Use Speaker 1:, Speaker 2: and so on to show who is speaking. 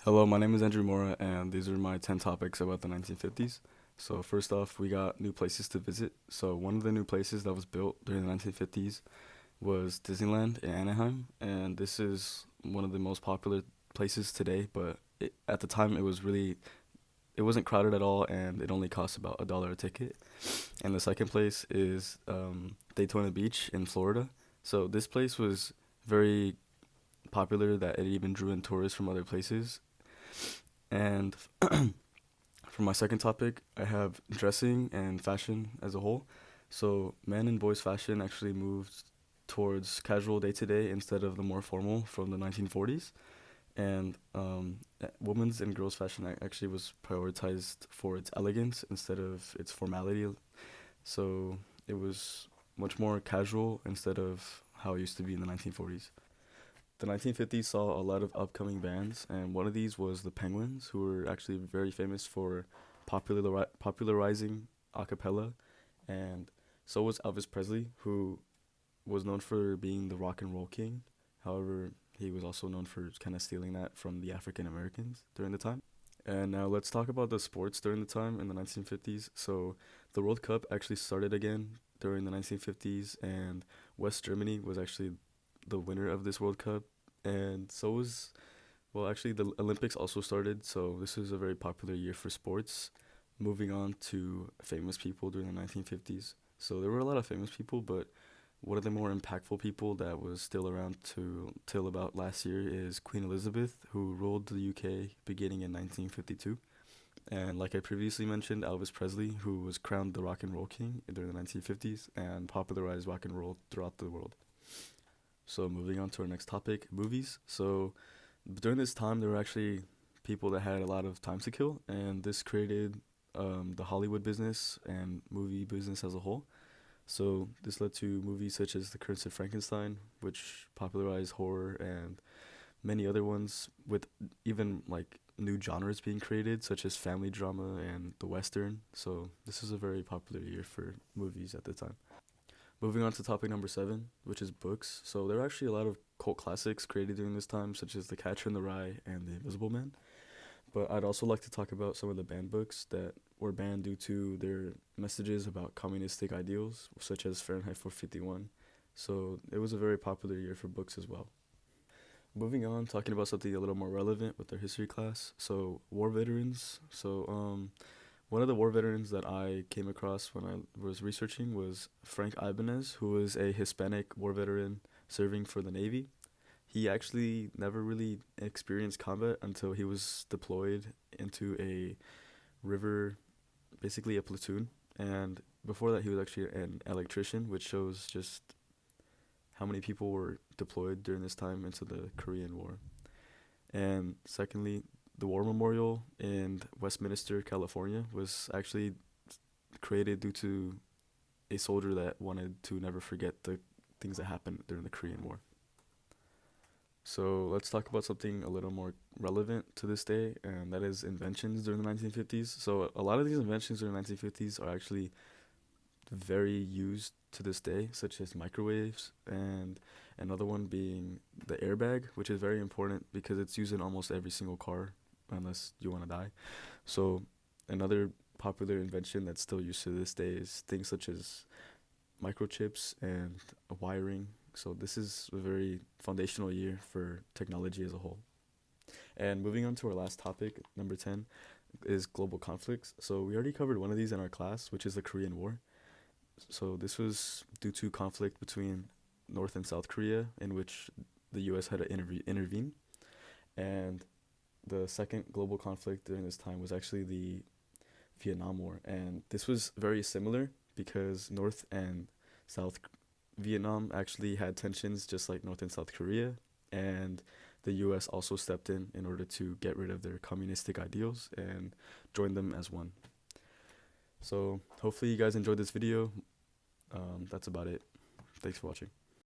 Speaker 1: Hello, my name is Andrew Mora, and these are my 10 topics about the 1950s. So, first off, we got new places to visit. So, one of the new places that was built during the 1950s was Disneyland in Anaheim, and this is one of the most popular places today, but at the time it wasn't crowded at all, and it only cost about $1 a ticket. And the second place is Daytona Beach in Florida. So, this place was very popular that it even drew in tourists from other places. And for my second topic, I have dressing and fashion as a whole. So, men and boys fashion actually moved towards casual day to day instead of the more formal from the 1940s. And women's and girls' fashion actually was prioritized for its elegance instead of its formality. So, it was much more casual instead of how it used to be in the 1940s. The 1950s saw a lot of upcoming bands, and one of these was the Penguins, who were actually very famous for popularizing a cappella, and so was Elvis Presley, who was known for being the rock and roll king. However, he was also known for kind of stealing that from the African Americans during the time. And now let's talk about the sports during the time in the 1950s. So, the World Cup actually started again during the 1950s, and West Germany was actually the winner of this World Cup, and so was well, actually the Olympics also started, so this was a very popular year for sports. Moving on to famous people during the 1950s. So there were a lot of famous people, but one of the more impactful people that was still around to till about last year is Queen Elizabeth, who ruled the UK beginning in 1952. And like I previously mentioned, Elvis Presley, who was crowned the rock and roll king during the 1950s and popularized rock and roll throughout the world. So moving on to our next topic, movies. So during this time, there were actually people that had a lot of time to kill, and this created the Hollywood business and movie business as a whole. So this led to movies such as The Curse of Frankenstein, which popularized horror, and many other ones with even like new genres being created, such as family drama and the western. So this is a very popular year for movies at the time. Moving on to topic number seven, which is books. So there are actually a lot of cult classics created during this time, such as The Catcher in the Rye and The Invisible Man. But I'd also like to talk about some of the banned books that were banned due to their messages about communistic ideals, such as Fahrenheit 451. So it was a very popular year for books as well. Moving on, talking about something a little more relevant with our history class. So war veterans. One of the war veterans that I came across when I was researching was Frank Ibanez, who was a Hispanic war veteran serving for the Navy. He actually never really experienced combat until he was deployed into a river, basically a platoon. And before that, he was actually an electrician, which shows just how many people were deployed during this time into the Korean War. And secondly, the War Memorial in Westminster, California, was actually created due to a soldier that wanted to never forget the things that happened during the Korean War. So let's talk about something a little more relevant to this day, and that is inventions during the 1950s. So a lot of these inventions during the 1950s are actually very used to this day, such as microwaves, and another one being the airbag, which is very important because it's used in almost every single car, unless you want to die. So another popular invention that's still used to this day is things such as microchips and wiring. So this is a very foundational year for technology as a whole. And moving on to our last topic, number 10, is global conflicts. So we already covered one of these in our class, which is the Korean War. So this was due to conflict between North and South Korea, in which the U.S. had to intervene. And the second global conflict during this time was actually the Vietnam War. And this was very similar because North and South Vietnam actually had tensions just like North and South Korea. And the US also stepped in order to get rid of their communistic ideals and join them as one. So hopefully you guys enjoyed this video. That's about it. Thanks for watching.